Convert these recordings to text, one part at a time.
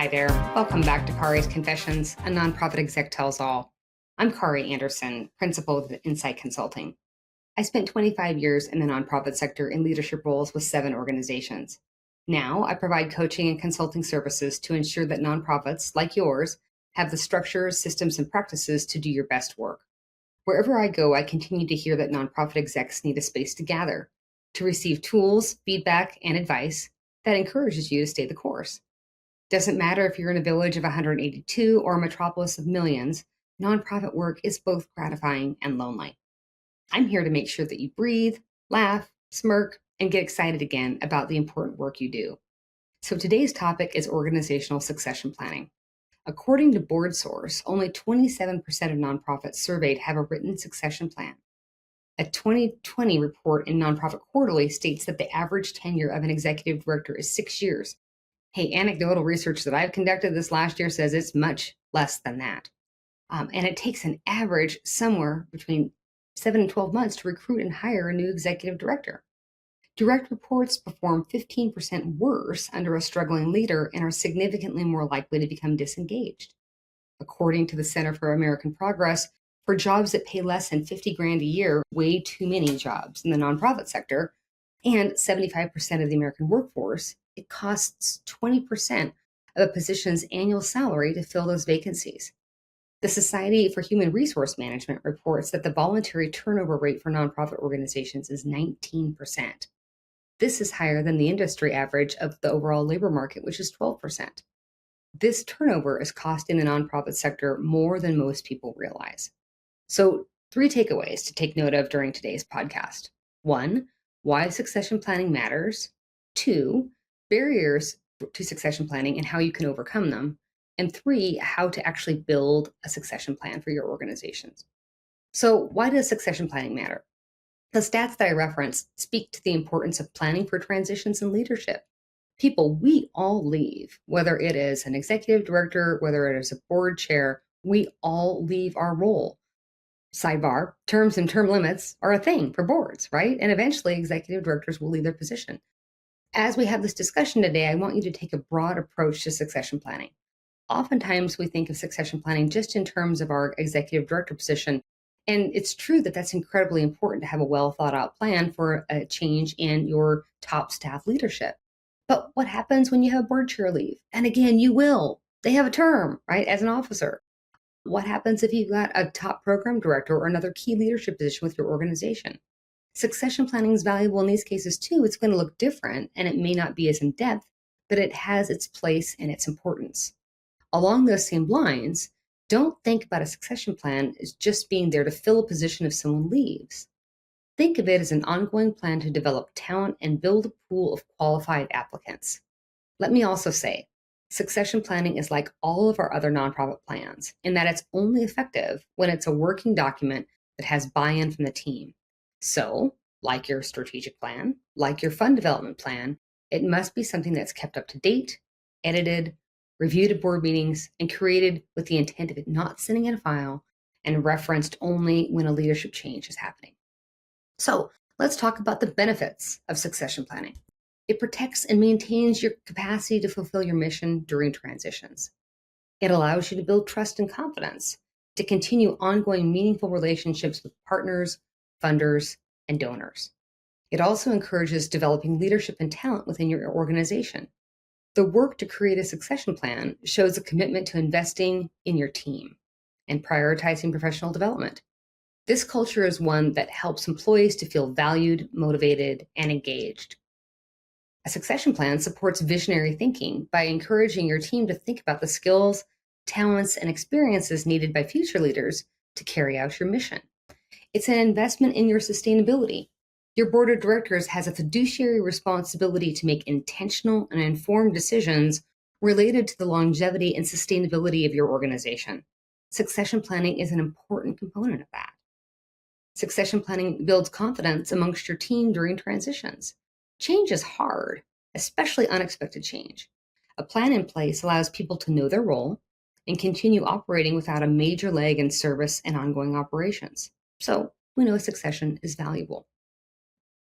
Hi there. Welcome back to Kari's Confessions, a nonprofit exec tells all. I'm Kari Anderson, principal of Incite Consulting. I spent 25 years in the nonprofit sector in leadership roles with 7 organizations. Now, I provide coaching and consulting services to ensure that nonprofits, like yours, have the structures, systems, and practices to do your best work. Wherever I go, I continue to hear that nonprofit execs need a space to gather, to receive tools, feedback, and advice that encourages you to stay the course. Doesn't matter if you're in a village of 182 or a metropolis of millions, nonprofit work is both gratifying and lonely. I'm here to make sure that you breathe, laugh, smirk, and get excited again about the important work you do. So today's topic is organizational succession planning. According to BoardSource, only 27% of nonprofits surveyed have a written succession plan. A 2020 report in Nonprofit Quarterly states that the average tenure of an executive director is 6 years. Hey, anecdotal research that I've conducted this last year says it's much less than that. And it takes an average somewhere between 7 and 12 months to recruit and hire a new executive director. Direct reports perform 15% worse under a struggling leader and are significantly more likely to become disengaged. According to the Center for American Progress, for jobs that pay less than $50,000 a year, way too many jobs in the nonprofit sector, and 75% of the American workforce, it costs 20% of a position's annual salary to fill those vacancies. The Society for Human Resource Management reports that the voluntary turnover rate for nonprofit organizations is 19%. This is higher than the industry average of the overall labor market, which is 12%. This turnover is costing the nonprofit sector more than most people realize. So, 3 takeaways to take note of during today's podcast. 1, why succession planning matters. 2, barriers to succession planning and how you can overcome them. And 3, how to actually build a succession plan for your organizations. So why does succession planning matter? The stats that I referenced speak to the importance of planning for transitions in leadership. People, we all leave, whether it is an executive director, whether it is a board chair, we all leave our role. Sidebar, terms and term limits are a thing for boards, right? And eventually executive directors will leave their position. As we have this discussion today, I want you to take a broad approach to succession planning. Oftentimes we think of succession planning just in terms of our executive director position. And it's true that that's incredibly important to have a well thought out plan for a change in your top staff leadership. But what happens when you have board chair leave? And again, you will. They have a term, right, as an officer. What happens if you've got a top program director or another key leadership position with your organization? Succession planning is valuable in these cases too. It's going to look different and it may not be as in depth, but it has its place and its importance. Along those same lines, don't think about a succession plan as just being there to fill a position if someone leaves. Think of it as an ongoing plan to develop talent and build a pool of qualified applicants. Let me also say, succession planning is like all of our other nonprofit plans in that it's only effective when it's a working document that has buy-in from the team. So, like your strategic plan, like your fund development plan, it must be something that's kept up to date, edited, reviewed at board meetings, and created with the intent of it not sitting in a file and referenced only when a leadership change is happening. So, let's talk about the benefits of succession planning. It protects and maintains your capacity to fulfill your mission during transitions. It allows you to build trust and confidence, to continue ongoing meaningful relationships with partners, funders, and donors. It also encourages developing leadership and talent within your organization. The work to create a succession plan shows a commitment to investing in your team and prioritizing professional development. This culture is one that helps employees to feel valued, motivated, and engaged. A succession plan supports visionary thinking by encouraging your team to think about the skills, talents, and experiences needed by future leaders to carry out your mission. It's an investment in your sustainability. Your board of directors has a fiduciary responsibility to make intentional and informed decisions related to the longevity and sustainability of your organization. Succession planning is an important component of that. Succession planning builds confidence amongst your team during transitions. Change is hard, especially unexpected change. A plan in place allows people to know their role and continue operating without a major lag in service and ongoing operations. So we know succession is valuable.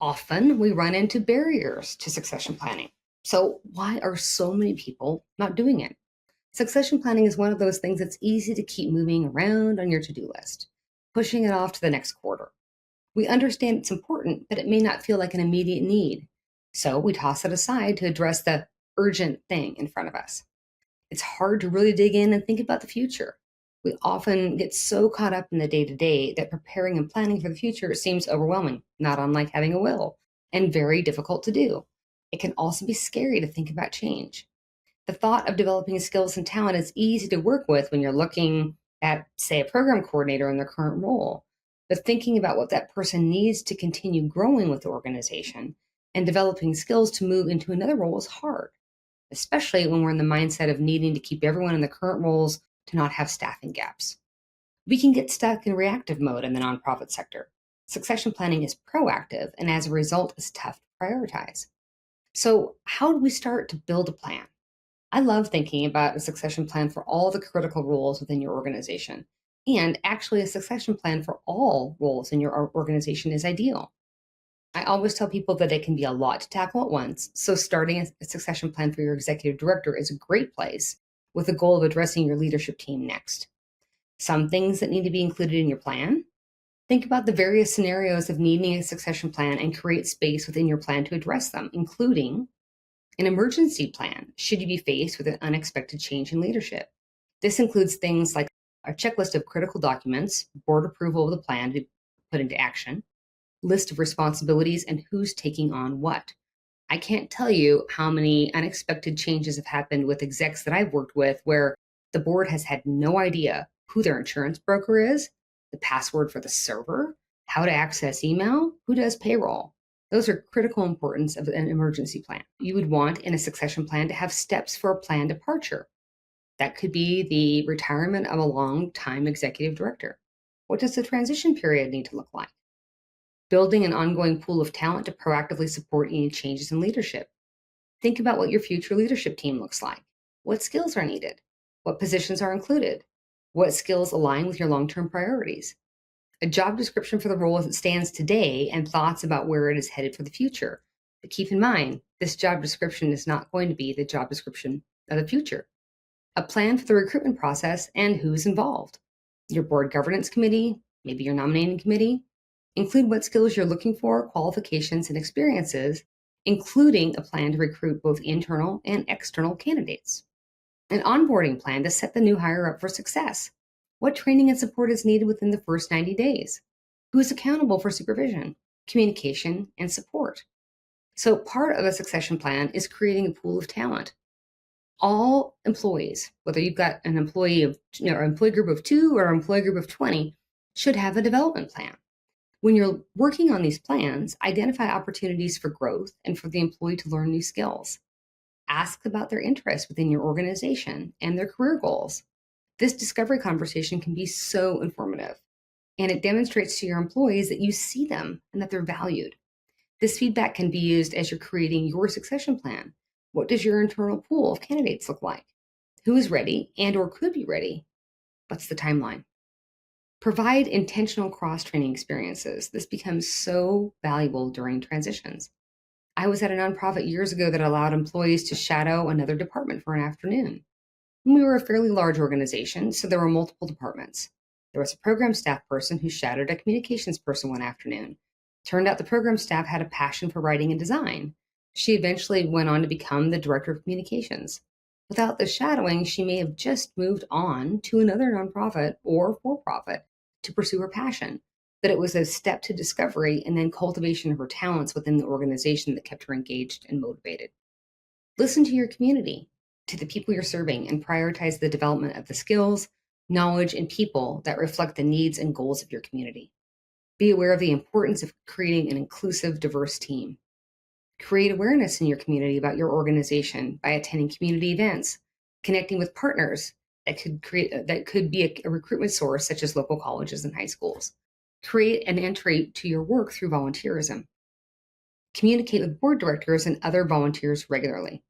Often we run into barriers to succession planning. So why are so many people not doing it? Succession planning is one of those things that's easy to keep moving around on your to-do list, pushing it off to the next quarter. We understand it's important, but it may not feel like an immediate need. So we toss it aside to address the urgent thing in front of us. It's hard to really dig in and think about the future. We often get so caught up in the day to day that preparing and planning for the future seems overwhelming, not unlike having a will, and very difficult to do. It can also be scary to think about change. The thought of developing skills and talent is easy to work with when you're looking at, say, a program coordinator in their current role. But thinking about what that person needs to continue growing with the organization and developing skills to move into another role is hard, especially when we're in the mindset of needing to keep everyone in the current roles to not have staffing gaps. We can get stuck in reactive mode in the nonprofit sector. Succession planning is proactive and as a result is tough to prioritize. So, how do we start to build a plan? I love thinking about a succession plan for all the critical roles within your organization. And actually, a succession plan for all roles in your organization is ideal. I always tell people that it can be a lot to tackle at once. So, starting a succession plan for your executive director is a great place with the goal of addressing your leadership team next. Some things that need to be included in your plan. Think about the various scenarios of needing a succession plan and create space within your plan to address them, including an emergency plan should you be faced with an unexpected change in leadership. This includes things like a checklist of critical documents, board approval of the plan to be put into action, list of responsibilities, and who's taking on what. I can't tell you how many unexpected changes have happened with execs that I've worked with where the board has had no idea who their insurance broker is, the password for the server, how to access email, who does payroll. Those are critical importance of an emergency plan. You would want in a succession plan to have steps for a planned departure. That could be the retirement of a long-time executive director. What does the transition period need to look like? Building an ongoing pool of talent to proactively support any changes in leadership. Think about what your future leadership team looks like. What skills are needed? What positions are included? What skills align with your long-term priorities? A job description for the role as it stands today and thoughts about where it is headed for the future. But keep in mind, this job description is not going to be the job description of the future. A plan for the recruitment process and who's involved. Your board governance committee, maybe your nominating committee. Include what skills you're looking for, qualifications, and experiences, including a plan to recruit both internal and external candidates. An onboarding plan to set the new hire up for success. What training and support is needed within the first 90 days? Who is accountable for supervision, communication, and support? So part of a succession plan is creating a pool of talent. All employees, whether you've got an employee of, or employee group of 2 or an employee group of 20, should have a development plan. When you're working on these plans, identify opportunities for growth and for the employee to learn new skills. Ask about their interests within your organization and their career goals. This discovery conversation can be so informative, and it demonstrates to your employees that you see them and that they're valued. This feedback can be used as you're creating your succession plan. What does your internal pool of candidates look like? Who is ready and or could be ready? What's the timeline? Provide intentional cross-training experiences. This becomes so valuable during transitions. I was at a nonprofit years ago that allowed employees to shadow another department for an afternoon. We were a fairly large organization, so there were multiple departments. There was a program staff person who shadowed a communications person one afternoon. Turned out the program staff had a passion for writing and design. She eventually went on to become the director of communications. Without the shadowing, she may have just moved on to another nonprofit or for-profit to pursue her passion. But it was a step to discovery and then cultivation of her talents within the organization that kept her engaged and motivated. Listen to your community, to the people you're serving, and prioritize the development of the skills, knowledge, and people that reflect the needs and goals of your community. Be aware of the importance of creating an inclusive, diverse team. Create awareness in your community about your organization by attending community events, connecting with partners that could be a recruitment source, such as local colleges and high schools. Create an entry to your work through volunteerism. Communicate with board directors and other volunteers regularly.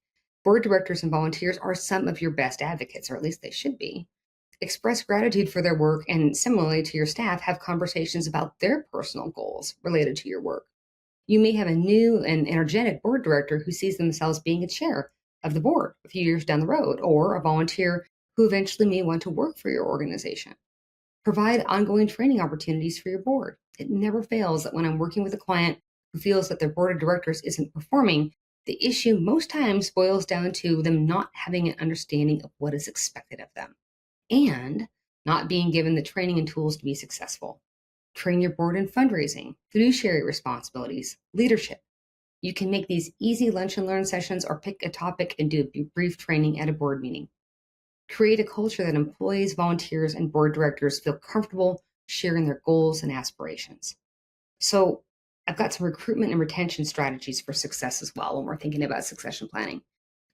Board directors and volunteers are some of your best advocates, or at least they should be. Express gratitude for their work, and similarly to your staff, have conversations about their personal goals related to your work. You may have a new and energetic board director who sees themselves being a chair of the board a few years down the road, or a volunteer who eventually may want to work for your organization. Provide ongoing training opportunities for your board. It never fails that when I'm working with a client who feels that their board of directors isn't performing, the issue most times boils down to them not having an understanding of what is expected of them and not being given the training and tools to be successful. Train your board in fundraising, fiduciary responsibilities, leadership. You can make these easy lunch and learn sessions or pick a topic and do a brief training at a board meeting. Create a culture that employees, volunteers, and board directors feel comfortable sharing their goals and aspirations. So I've got some recruitment and retention strategies for success as well when we're thinking about succession planning.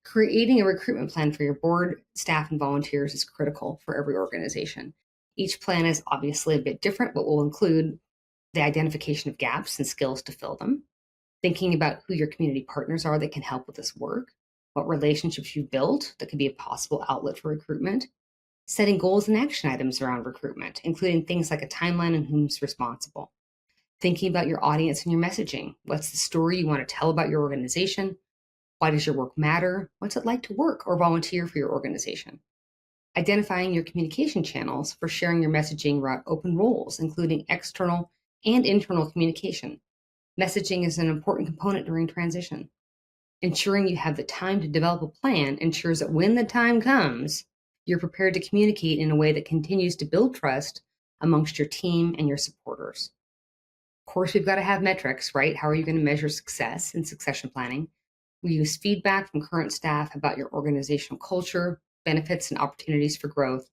Creating a recruitment plan for your board, staff, and volunteers is critical for every organization. Each plan is obviously a bit different, but will include the identification of gaps and skills to fill them, thinking about who your community partners are that can help with this work, what relationships you've built that could be a possible outlet for recruitment, setting goals and action items around recruitment, including things like a timeline and who's responsible, thinking about your audience and your messaging. What's the story you want to tell about your organization? Why does your work matter? What's it like to work or volunteer for your organization? Identifying your communication channels for sharing your messaging around open roles, including external and internal communication. Messaging is an important component during transition. Ensuring you have the time to develop a plan ensures that when the time comes, you're prepared to communicate in a way that continues to build trust amongst your team and your supporters. Of course, we've got to have metrics, right? How are you going to measure success in succession planning? We use feedback from current staff about your organizational culture, benefits, and opportunities for growth.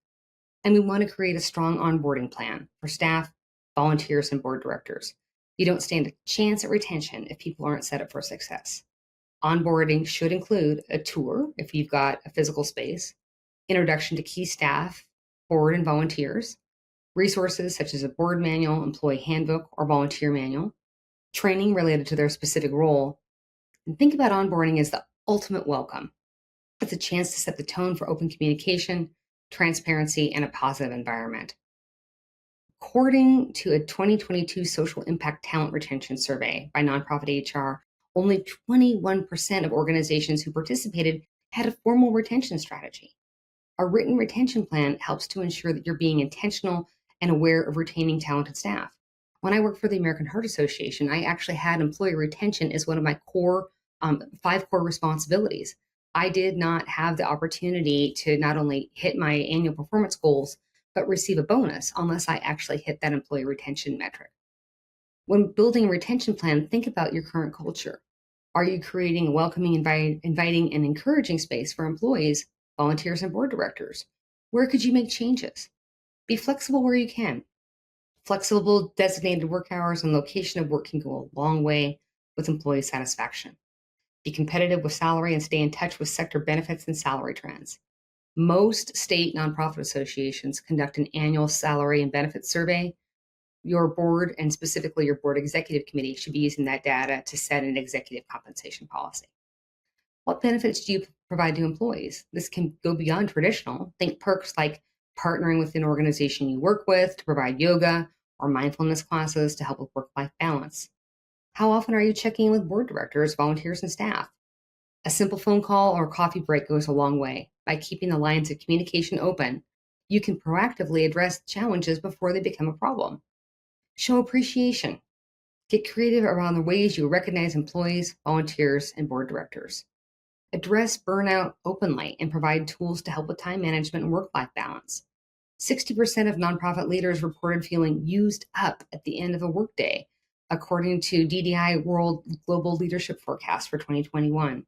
And we want to create a strong onboarding plan for staff, volunteers, and board directors. You don't stand a chance at retention if people aren't set up for success. Onboarding should include a tour if you've got a physical space, introduction to key staff, board and volunteers, resources such as a board manual, employee handbook, or volunteer manual, training related to their specific role. And think about onboarding as the ultimate welcome. It's a chance to set the tone for open communication, transparency, and a positive environment. According to a 2022 Social Impact Talent Retention Survey by Nonprofit HR, only 21% of organizations who participated had a formal retention strategy. A written retention plan helps to ensure that you're being intentional and aware of retaining talented staff. When I worked for the American Heart Association, I actually had employee retention as one of my core 5 core responsibilities. I did not have the opportunity to not only hit my annual performance goals, but receive a bonus unless I actually hit that employee retention metric. When building a retention plan, think about your current culture. Are you creating a welcoming, inviting, and encouraging space for employees, volunteers, and board directors? Where could you make changes? Be flexible where you can. Flexible designated work hours and location of work can go a long way with employee satisfaction. Be competitive with salary and stay in touch with sector benefits and salary trends. Most state nonprofit associations conduct an annual salary and benefits survey. Your board, and specifically your board executive committee, should be using that data to set an executive compensation policy. What benefits do you provide to employees? This can go beyond traditional. Think perks like partnering with an organization you work with to provide yoga or mindfulness classes to help with work-life balance. How often are you checking in with board directors, volunteers, and staff? A simple phone call or coffee break goes a long way. By keeping the lines of communication open, you can proactively address challenges before they become a problem. Show appreciation. Get creative around the ways you recognize employees, volunteers, and board directors. Address burnout openly and provide tools to help with time management and work-life balance. 60% of nonprofit leaders reported feeling used up at the end of a workday, according to DDI World Global Leadership Forecast for 2021.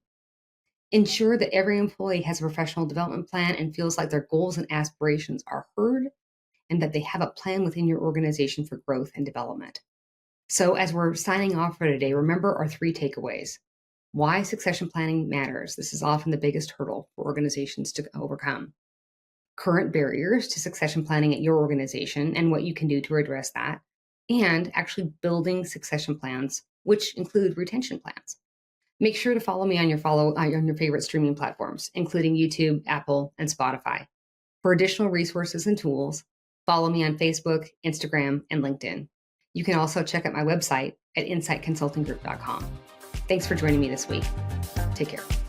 Ensure that every employee has a professional development plan and feels like their goals and aspirations are heard, and that they have a plan within your organization for growth and development. So as we're signing off for today, remember our 3 takeaways. Why succession planning matters. This is often the biggest hurdle for organizations to overcome. Current barriers to succession planning at your organization and what you can do to address that, and actually building succession plans, which include retention plans. Make sure to follow me on your favorite streaming platforms, including YouTube, Apple, and Spotify. For additional resources and tools, follow me on Facebook, Instagram, and LinkedIn. You can also check out my website at inciteconsultinggroup.com. Thanks for joining me this week. Take care.